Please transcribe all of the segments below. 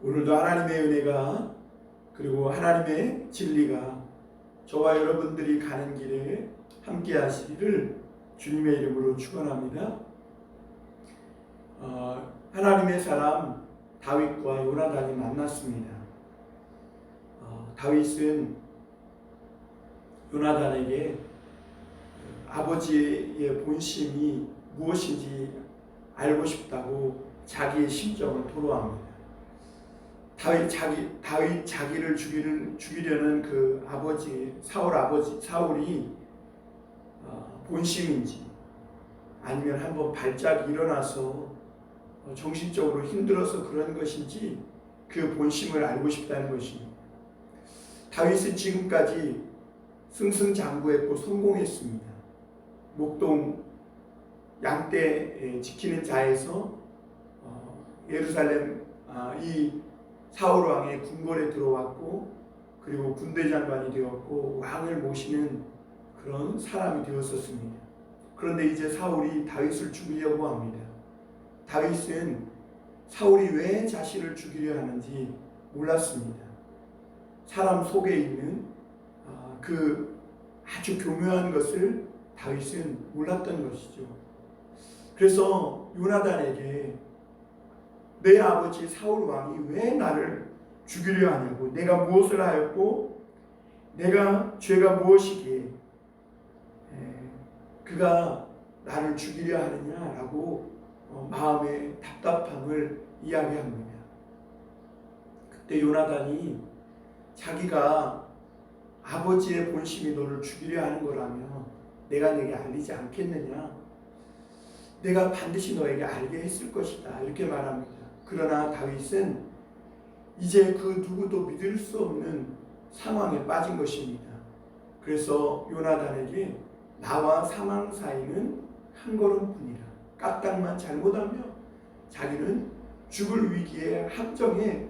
오늘도 하나님의 은혜가 그리고 하나님의 진리가 저와 여러분들이 가는 길에 함께 하시기를 주님의 이름으로 축원합니다. 하나님의 사람 다윗과 요나단이 만났습니다. 다윗은 요나단에게 아버지의 본심이 무엇인지 알고 싶다고 자기의 심정을 토로합니다. 다윗 자기를 죽이려는 그 아버지 사울이 본심인지 아니면 한번 발작 일어나서 정신적으로 힘들어서 그런 것인지 그 본심을 알고 싶다는 것입니다. 다윗은 지금까지 승승장구했고 성공했습니다. 목동 양떼 지키는 자에서 예루살렘 이 사울 왕의 궁궐에 들어왔고 그리고 군대 장관이 되었고 왕을 모시는 그런 사람이 되었었습니다. 그런데 이제 사울이 다윗을 죽이려고 합니다. 다윗은 사울이 왜 자신을 죽이려 하는지 몰랐습니다. 사람 속에 있는 그 아주 교묘한 것을 다윗은 몰랐던 것이죠. 그래서 요나단에게 내 아버지 사울 왕이 왜 나를 죽이려 하냐고, 내가 무엇을 하였고 내가 죄가 무엇이기에 그가 나를 죽이려 하느냐라고 마음의 답답함을 이야기합니다. 그때 요나단이 자기가 아버지의 본심이 너를 죽이려 하는 거라면 내가 내게 알리지 않겠느냐, 내가 반드시 너에게 알게 했을 것이다, 이렇게 말합니다. 그러나 다윗은 이제 그 누구도 믿을 수 없는 상황에 빠진 것입니다. 그래서 요나단에게 나와 사망 사이는 한 걸음뿐이라, 까딱만 잘못하면 자기는 죽을 위기의 함정에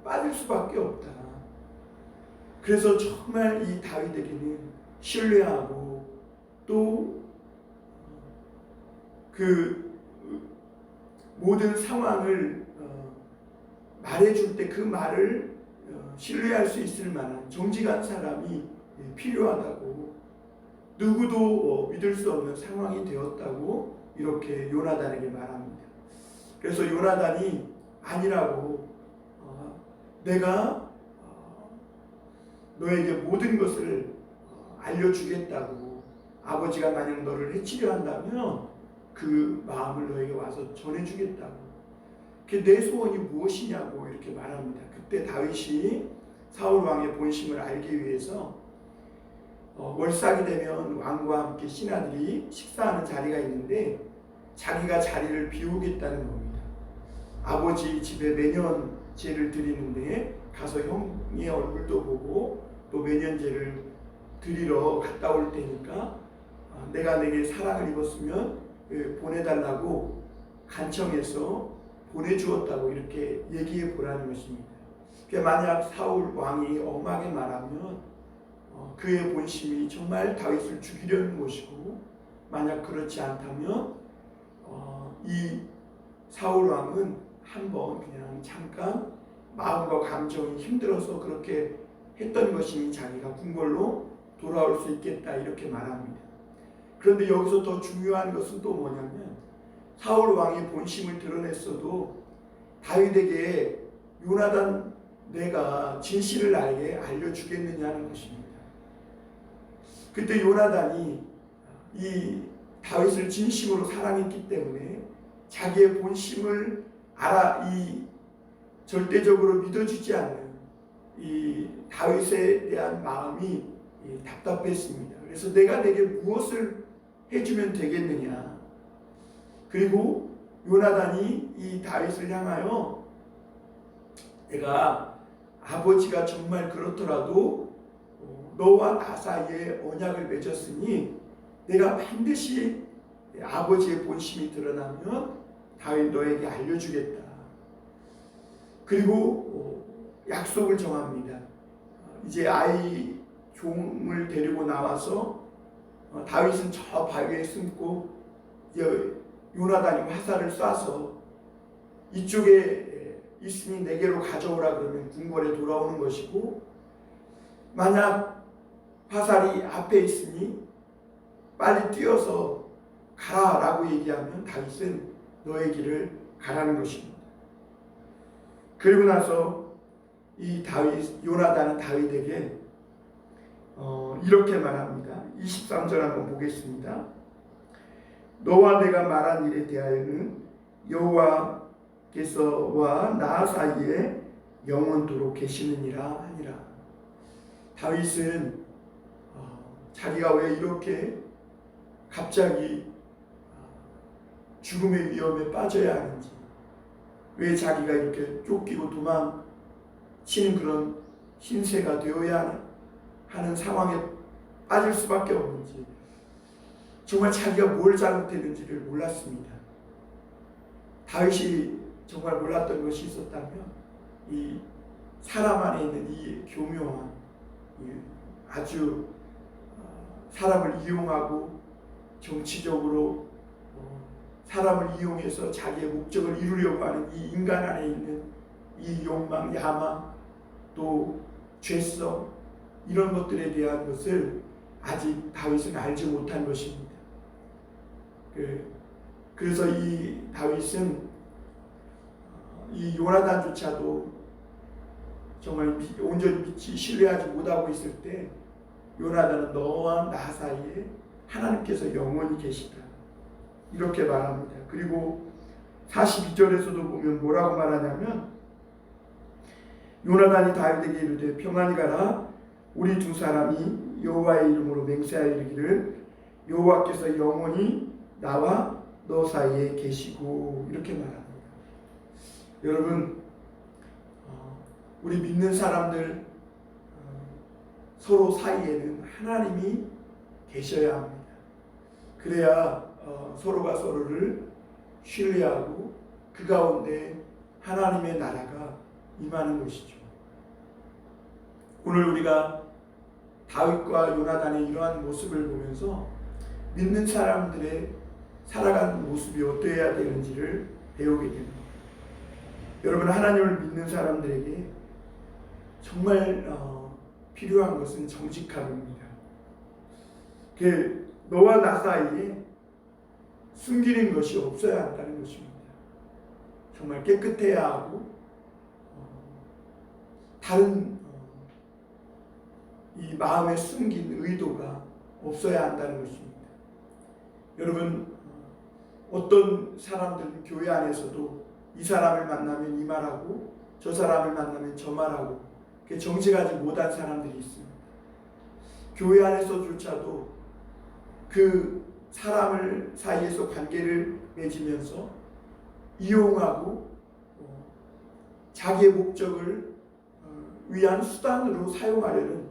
빠질 수밖에 없다. 그래서 정말 이 다윗에게는 신뢰하고 또 그 모든 상황을 말해줄 때 그 말을 신뢰할 수 있을 만한 정직한 사람이 필요하다고, 누구도 믿을 수 없는 상황이 되었다고 이렇게 요나단에게 말합니다. 그래서 요나단이 아니라고, 내가 너에게 모든 것을 알려주겠다고, 아버지가 만약 너를 해치려 한다면 그 마음을 너에게 와서 전해주겠다고, 내 소원이 무엇이냐고 이렇게 말합니다. 그때 다윗이 사울 왕의 본심을 알기 위해서 월삭이 되면 왕과 함께 신하들이 식사하는 자리가 있는데 자기가 자리를 비우겠다는 겁니다. 아버지 집에 매년 제를 드리는데 가서 형의 얼굴도 보고 또 매년제를 드리러 갔다 올 테니까 내가 내게 사랑을 입었으면 보내달라고 간청해서 보내주었다고 이렇게 얘기해 보라는 것입니다. 만약 사울 왕이 엄하게 말하면 그의 본심이 정말 다윗을 죽이려는 것이고, 만약 그렇지 않다면 이 사울 왕은 한번 그냥 잠깐 마음과 감정이 힘들어서 그렇게 했던 것이니 자기가 궁궐로 돌아올 수 있겠다, 이렇게 말합니다. 그런데 여기서 더 중요한 것은 또 뭐냐면, 사울 왕이 본심을 드러냈어도 다윗에게 요나단 내가 진실을 알려주겠느냐는 것입니다. 그때 요나단이 이 다윗을 진심으로 사랑했기 때문에 자기의 본심을 이 절대적으로 믿어주지 않는 이 다윗에 대한 마음이 답답했습니다. 그래서 내가 내게 무엇을 해주면 되겠느냐. 그리고 요나단이 이 다윗을 향하여 내가 아버지가 정말 그렇더라도 너와 나 사이에 언약을 맺었으니 내가 반드시 아버지의 본심이 드러나면 다윗 너에게 알려주겠다. 그리고 약속을 정합니다. 이제 아이 종을 데리고 나와서 다윗은 저 바위에 숨고 요나단이 화살을 쏴서 이쪽에 있으니 내게로 가져오라 그러면 궁궐에 돌아오는 것이고, 만약 화살이 앞에 있으니 빨리 뛰어서 가라라고 얘기하면 다윗은 너의 길을 가라는 것입니다. 그리고 나서 이 요나단은 다윗에게 이렇게 말합니다. 23절 한번 보겠습니다. 너와 내가 말한 일에 대하여는 여호와께서와 나 사이에 영원토록 계시느니라 하니라. 다윗은 자기가 왜 이렇게 갑자기 죽음의 위험에 빠져야 하는지, 왜 자기가 이렇게 쫓기고 도망치는 그런 신세가 되어야 하는 상황에 빠질 수밖에 없는지, 정말 자기가 뭘 잘못했는지를 몰랐습니다. 다윗이 정말 몰랐던 것이 있었다면 이 사람 안에 있는 이 교묘한, 아주 사람을 이용하고 정치적으로 사람을 이용해서 자기의 목적을 이루려고 하는 이 인간 안에 있는 이 욕망, 야망, 또 죄성, 이런 것들에 대한 것을 아직 다윗은 알지 못한 것입니다. 그래서 이 다윗은 이 요나단조차도 정말 온전히 믿지 신뢰하지 못하고 있을 때, 요나단은 너와 나 사이에 하나님께서 영원히 계시다 이렇게 말합니다. 그리고 42절에서도 보면 뭐라고 말하냐면, 요나단이 다윗에게 이르되 평안히 가라. 우리 두 사람이 여호와의 이름으로 맹세하여 이르기를 여호와께서 영원히 나와 너 사이에 계시고, 이렇게 말합니다. 여러분, 우리 믿는 사람들 서로 사이에는 하나님이 계셔야 합니다. 그래야 서로가 서로를 신뢰하고 그 가운데 하나님의 나라가 임하는 것이죠. 오늘 우리가 다윗과 요나단의 이러한 모습을 보면서 믿는 사람들의 살아가는 모습이 어떠해야 되는지를 배우게 됩니다. 여러분, 하나님을 믿는 사람들에게 정말 필요한 것은 정직함입니다. 너와 나 사이에 숨기는 것이 없어야 한다는 것입니다. 정말 깨끗해야 하고 다른 이 마음에 숨긴 의도가 없어야 한다는 것입니다. 여러분, 어떤 사람들은 교회 안에서도 이 사람을 만나면 이 말하고 저 사람을 만나면 저 말하고 정직하지 못한 사람들이 있습니다. 교회 안에서조차도 그 사람을 사이에서 관계를 맺으면서 이용하고 자기의 목적을 위한 수단으로 사용하려는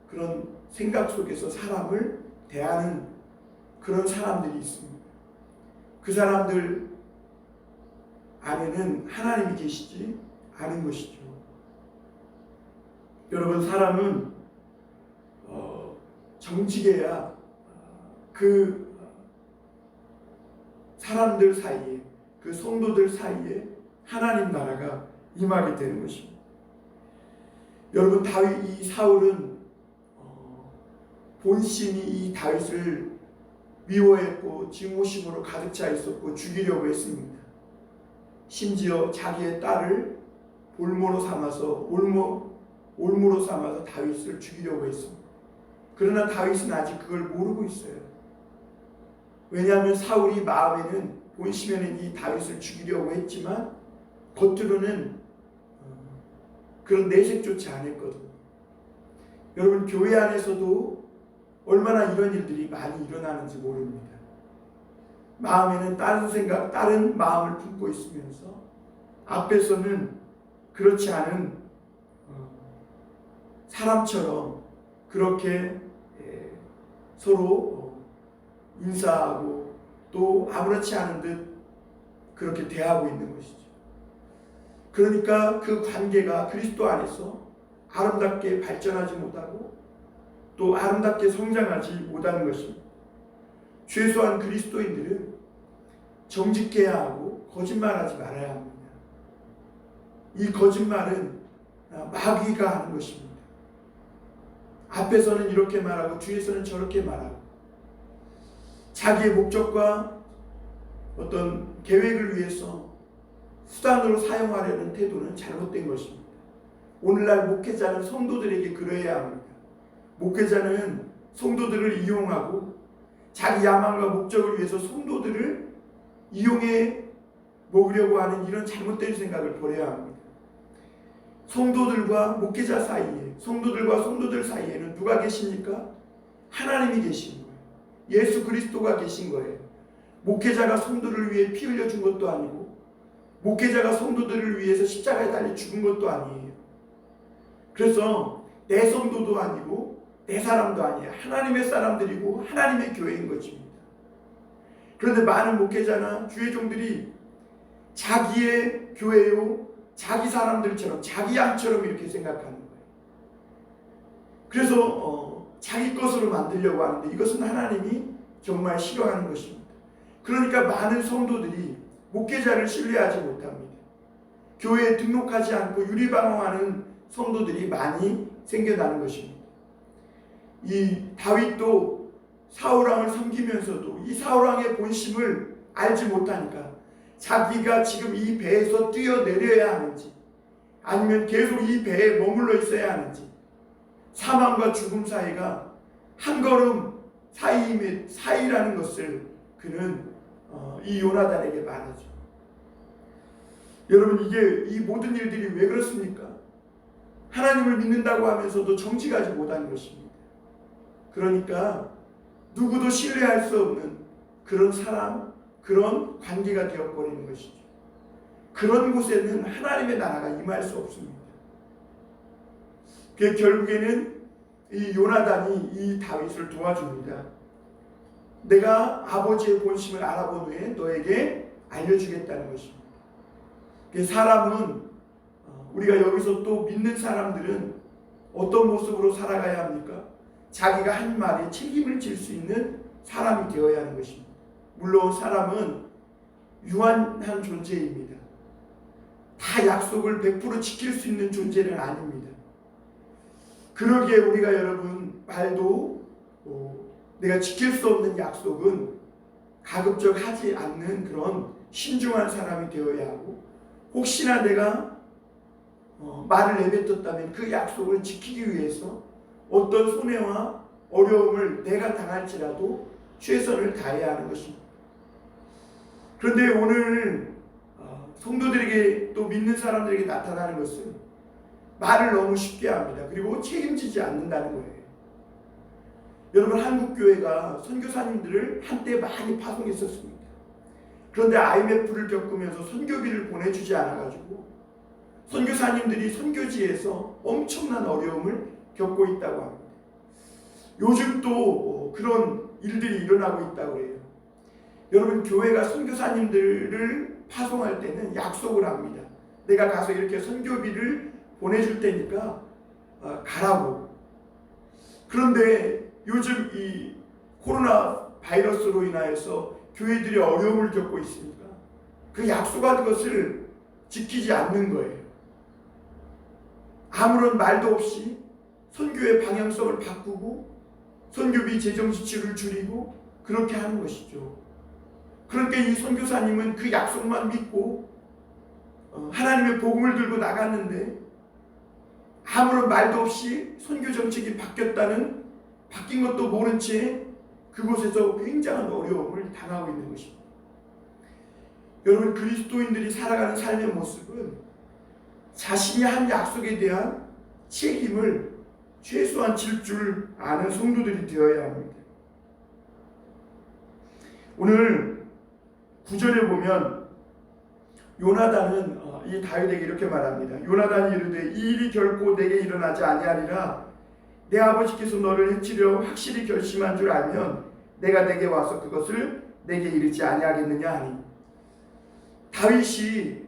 그런 생각 속에서 사람을 대하는 그런 사람들이 있습니다. 그 사람들 안에는 하나님이 계시지 않은 것이죠. 여러분, 사람은 정직해야 그 사람들 사이에, 그 성도들 사이에 하나님 나라가 임하게 되는 것입니다. 여러분, 이 사울은 본심이 이 다윗을 미워했고 증오심으로 가득 차 있었고 죽이려고 했습니다. 심지어 자기의 딸을 올무로 삼아서 다윗을 죽이려고 했습니다. 그러나 다윗은 아직 그걸 모르고 있어요. 왜냐하면 사울이 마음에는, 본심에는 이 다윗을 죽이려고 했지만 겉으로는 그런 내색조차 안 했거든요. 여러분, 교회 안에서도 얼마나 이런 일들이 많이 일어나는지 모릅니다. 마음에는 다른 생각, 다른 마음을 품고 있으면서 앞에서는 그렇지 않은 사람처럼 그렇게 서로 인사하고 또 아무렇지 않은 듯 그렇게 대하고 있는 것이죠. 그러니까 그 관계가 그리스도 안에서 아름답게 발전하지 못하고 또 아름답게 성장하지 못하는 것입니다. 최소한 그리스도인들은 정직해야 하고 거짓말하지 말아야 합니다. 이 거짓말은 마귀가 하는 것입니다. 앞에서는 이렇게 말하고 뒤에서는 저렇게 말하고 자기의 목적과 어떤 계획을 위해서 수단으로 사용하려는 태도는 잘못된 것입니다. 오늘날 목회자는 성도들에게 그러해야 합니다. 목회자는 성도들을 이용하고 자기 야망과 목적을 위해서 성도들을 이용해 먹으려고 하는 이런 잘못된 생각을 버려야 합니다. 성도들과 목회자 사이에, 성도들과 성도들 사이에는 누가 계십니까? 하나님이 계신 거예요. 예수 그리스도가 계신 거예요. 목회자가 성도를 위해 피 흘려 준 것도 아니고 목회자가 성도들을 위해서 십자가에 달려 죽은 것도 아니에요. 그래서 내 성도도 아니고 내 사람도 아니에요. 하나님의 사람들이고 하나님의 교회인 것입니다. 그런데 많은 목회자나 주의 종들이 자기의 교회요, 자기 사람들처럼, 자기 양처럼 이렇게 생각하는 거예요. 그래서 자기 것으로 만들려고 하는데 이것은 하나님이 정말 싫어하는 것입니다. 그러니까 많은 성도들이 목회자를 신뢰하지 못합니다. 교회에 등록하지 않고 유리방황하는 성도들이 많이 생겨나는 것입니다. 이 다윗도 사울왕을 섬기면서도 이 사울왕의 본심을 알지 못하니까 자기가 지금 이 배에서 뛰어내려야 하는지 아니면 계속 이 배에 머물러 있어야 하는지 사망과 죽음 사이가 한 걸음 사이라는 것을 그는 이 요나단에게 말하죠. 여러분 이 모든 일들이 왜 그렇습니까? 하나님을 믿는다고 하면서도 정직하지 못한 것입니다. 그러니까 누구도 신뢰할 수 없는 그런 사람, 그런 관계가 되어버리는 것이죠. 그런 곳에는 하나님의 나라가 임할 수 없습니다. 결국에는 이 요나단이 이 다윗을 도와줍니다. 내가 아버지의 본심을 알아본 후에 너에게 알려주겠다는 것입니다. 사람은 우리가 여기서 또 믿는 사람들은 어떤 모습으로 살아가야 합니까? 자기가 한 말에 책임을 질 수 있는 사람이 되어야 하는 것입니다. 물론 사람은 유한한 존재입니다. 다 약속을 100% 지킬 수 있는 존재는 아닙니다. 그러기에 우리가 여러분 말도 내가 지킬 수 없는 약속은 가급적 하지 않는 그런 신중한 사람이 되어야 하고 혹시나 내가 말을 내뱉었다면 그 약속을 지키기 위해서 어떤 손해와 어려움을 내가 당할지라도 최선을 다해야 하는 것입니다. 그런데 오늘 성도들에게 또 믿는 사람들에게 나타나는 것은 말을 너무 쉽게 합니다. 그리고 책임지지 않는다는 거예요. 여러분 한국교회가 선교사님들을 한때 많이 파송했었습니다. 그런데 IMF를 겪으면서 선교비를 보내주지 않아가지고 선교사님들이 선교지에서 엄청난 어려움을 겪고 있다고 합니다. 요즘 또 그런 일들이 일어나고 있다고 해요. 여러분 교회가 선교사님들을 파송할 때는 약속을 합니다. 내가 가서 이렇게 선교비를 보내줄 테니까 가라고. 그런데 요즘 이 코로나 바이러스로 인하여서 교회들이 어려움을 겪고 있으니까 그 약속한 것을 지키지 않는 거예요. 아무런 말도 없이 선교의 방향성을 바꾸고 선교비 재정 지출을 줄이고 그렇게 하는 것이죠. 그러니까 이 선교사님은 그 약속만 믿고 하나님의 복음을 들고 나갔는데 아무런 말도 없이 선교 정책이 바뀐 것도 모른 채 그곳에서 굉장한 어려움을 당하고 있는 것입니다. 여러분 그리스도인들이 살아가는 삶의 모습은 자신이 한 약속에 대한 책임을 최소한 질 줄 아는 성도들이 되어야 합니다. 오늘 9절에 보면 요나단은 이 다윗에게 이렇게 말합니다. 요나단이 이르되 이 일이 결코 내게 일어나지 아니하리라. 내 아버지께서 너를 해치려 확실히 결심한 줄 알면 내가 내게 와서 그것을 내게 이르지 아니하겠느냐 하니 다윗이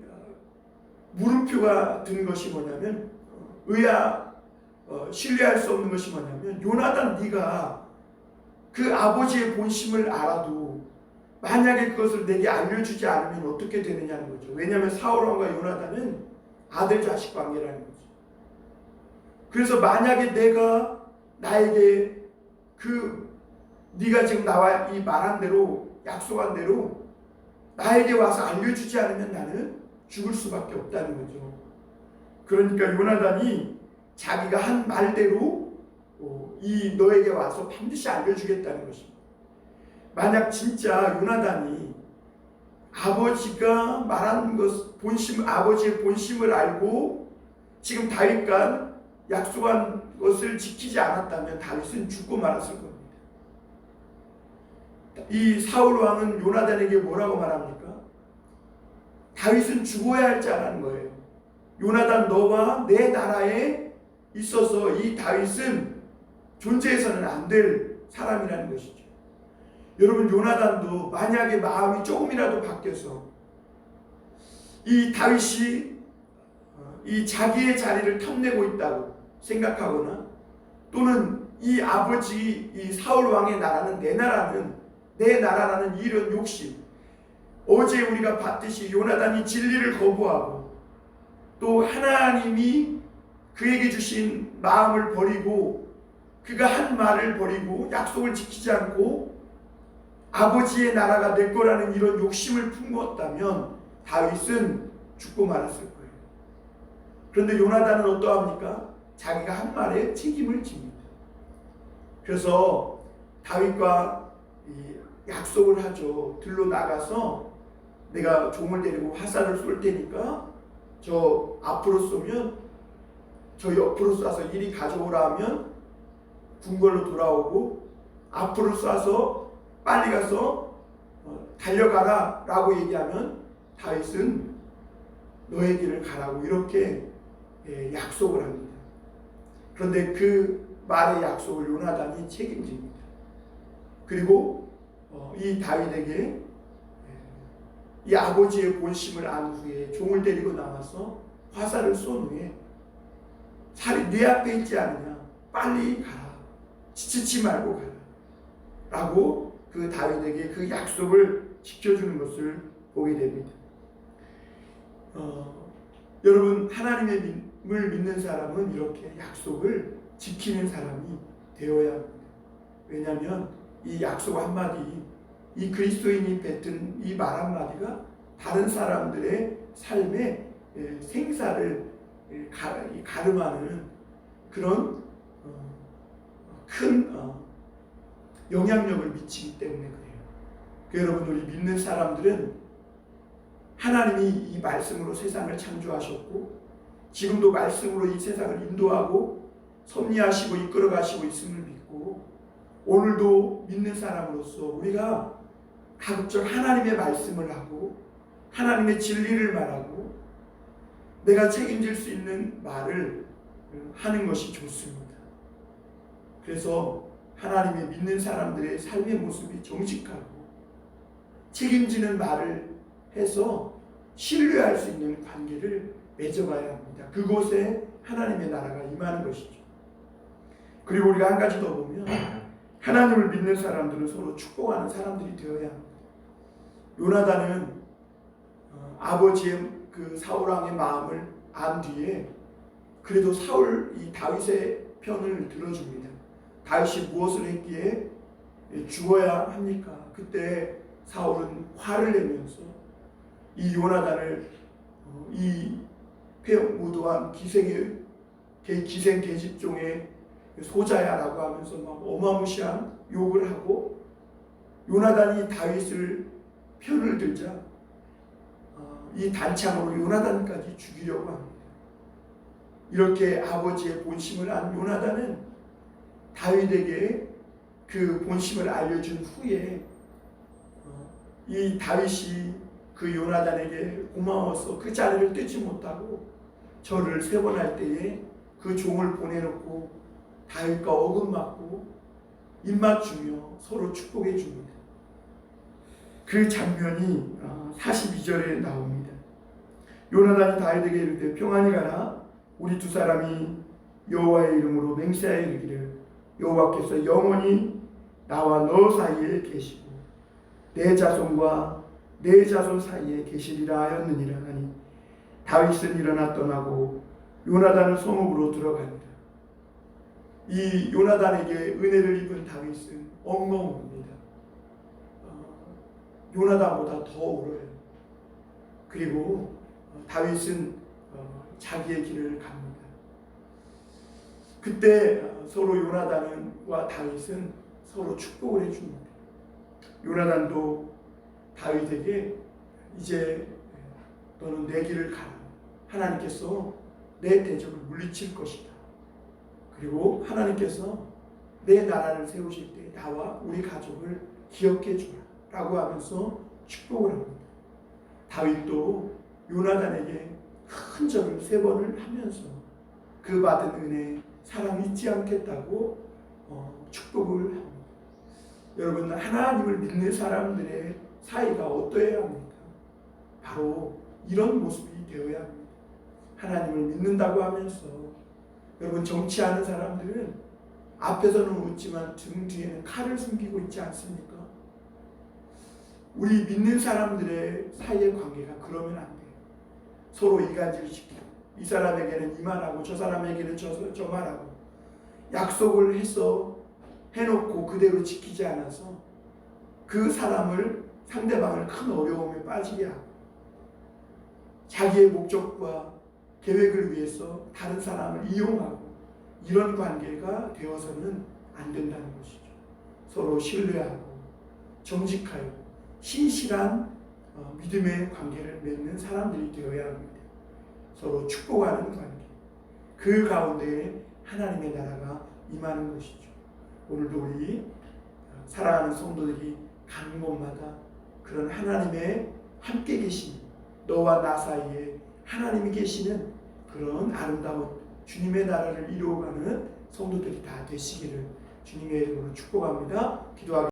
물음표가 든 것이 뭐냐면 신뢰할 수 없는 것이 뭐냐면 요나단 네가 그 아버지의 본심을 알아도 만약에 그것을 내게 알려주지 않으면 어떻게 되느냐는 거죠. 왜냐하면 사울왕과 요나단은 아들 자식 관계라는 거죠. 그래서 만약에 내가 나에게 네가 지금 나와 이 말한 대로 약속한 대로 나에게 와서 알려주지 않으면 나는 죽을 수밖에 없다는 거죠. 그러니까 요나단이 자기가 한 말대로 이 너에게 와서 반드시 알려주겠다는 것입니다. 만약 진짜 요나단이 아버지가 말한 것 아버지의 본심을 알고 지금 다윗과 약속한 것을 지키지 않았다면 다윗은 죽고 말았을 겁니다. 이 사울 왕은 요나단에게 뭐라고 말합니까? 다윗은 죽어야 할 자라는 거예요. 요나단, 너와 내 나라에 있어서 이 다윗은 존재해서는 안 될 사람이라는 것이죠. 여러분, 요나단도 만약에 마음이 조금이라도 바뀌어서 이 다윗이 이 자기의 자리를 탐내고 있다고 생각하거나 또는 이 아버지 이 사울 왕의 나라는 내 나라라는 이런 욕심, 어제 우리가 봤듯이 요나단이 진리를 거부하고 또 하나님이 그에게 주신 마음을 버리고 그가 한 말을 버리고 약속을 지키지 않고 아버지의 나라가 될 거라는 이런 욕심을 품었다면 다윗은 죽고 말았을 거예요. 그런데 요나단은 어떠합니까? 자기가 한 말에 책임을 집니다. 그래서 다윗과 약속을 하죠. 들로 나가서 내가 종을 데리고 화살을 쏠 테니까 저 앞으로 쏘면 저 옆으로 쏴서 이리 가져오라 하면 궁궐로 돌아오고 앞으로 쏴서 빨리 가서 달려가라 라고 얘기하면 다윗은 너의 길을 가라고 이렇게 약속을 합니다. 그런데 그 말의 약속을 요나단이 책임집니다. 그리고 이 다윗에게 이 아버지의 본심을 안 후에 종을 데리고 나와서 화살을 쏜 후에 살이 네 앞에 있지 않느냐, 빨리 가라, 지치지 말고 가라 라고 그 다윗에게 그 약속을 지켜주는 것을 보게 됩니다. 여러분, 하나님을 믿는 사람은 이렇게 약속을 지키는 사람이 되어야 합니다. 왜냐하면 이 약속 한마디, 이 그리스도인이 뱉은 이 말 한마디가 다른 사람들의 삶의 생사를 가름하는 그런 큰 영향력을 미치기 때문에 그래요. 여러분, 우리 믿는 사람들은 하나님이 이 말씀으로 세상을 창조하셨고 지금도 말씀으로 이 세상을 인도하고 섭리하시고 이끌어가시고 있음을 믿고 오늘도 믿는 사람으로서 우리가 가급적 하나님의 말씀을 하고 하나님의 진리를 말하고 내가 책임질 수 있는 말을 하는 것이 좋습니다. 그래서 하나님의 믿는 사람들의 삶의 모습이 정직하고 책임지는 말을 해서 신뢰할 수 있는 관계를 맺어가야 합니다. 그곳에 하나님의 나라가 임하는 것이죠. 그리고 우리가 한 가지 더 보면 하나님을 믿는 사람들은 서로 축복하는 사람들이 되어야 합니다. 요나단은 아버지의 그 사울왕의 마음을 안 뒤에 그래도 이 다윗의 편을 들어줍니다. 다윗이 무엇을 했기에 죽어야 합니까? 그때 사울은 화를 내면서 이 요나단을 이 폐역무도한 기생 계집종의 소자야라고 하면서 막 어마무시한 욕을 하고 요나단이 다윗을 편을 들자 이 단창으로 요나단까지 죽이려고 합니다. 이렇게 아버지의 본심을 안 요나단은 다윗에게 그 본심을 알려준 후에 이 다윗이 그 요나단에게 고마워서 그 자리를 떼지 못하고 절을 3번 할 때에 그 종을 보내놓고 다윗과 어긋맞고 입맞추며 서로 축복해 줍니다. 그 장면이 42절에 나옵니다. 요나단이 다윗에게 이르되 평안히 가라. 우리 두 사람이 여호와의 이름으로 맹세하여 이르기를 여호와께서 영원히 나와 너 사이에 계시고 내 자손과 내 자손 사이에 계시리라 하였느니라 하니 다윗은 일어나 떠나고 요나단은 성읍으로 들어갑니다. 이 요나단에게 은혜를 입은 다윗은 엉엉 웁니다. 요나단보다 더 울어요. 그리고 다윗은 자기의 길을 갑니다. 그때 서로 요나단과 다윗은 서로 축복을 해줍니다. 요나단도 다윗에게 이제 너는 내 길을 가라. 하나님께서 내 대적을 물리칠 것이다. 그리고 하나님께서 내 나라를 세우실 때 나와 우리 가족을 기억해 주라 라고 하면서 축복을 합니다. 다윗도 요나단에게 큰 절을 3번을 하면서 그 받은 은혜 사랑 잊지 않겠다고 축복을 합니다. 여러분, 하나님을 믿는 사람들의 사이가 어떠해야 합니까? 바로 이런 모습이 되어야 합니다. 하나님을 믿는다고 하면서 여러분, 정치하는 사람들은 앞에서는 웃지만 등 뒤에는 칼을 숨기고 있지 않습니까? 우리 믿는 사람들의 사이의 관계가 그러면 안 돼요. 서로 이간질을 시키고 이 사람에게는 이 말하고 저 사람에게는 저 말하고 약속을 해서 해놓고 그대로 지키지 않아서 그 사람을 상대방을 큰 어려움에 빠지게 하고 자기의 목적과 계획을 위해서 다른 사람을 이용하고 이런 관계가 되어서는 안 된다는 것이죠. 서로 신뢰하고 정직하여 신실한 믿음의 관계를 맺는 사람들이 되어야 합니다. 서로 축복하는 관계. 그 가운데에 하나님의 나라가 임하는 것이죠. 오늘도 우리 사랑하는 성도들이 가는 곳마다 그런 하나님의 함께 계신 너와 나 사이에 하나님이 계시는 그런 아름다운 주님의 나라를 이루어가는 성도들이 다 되시기를 주님의 이름으로 축복합니다. 기도하겠습니다.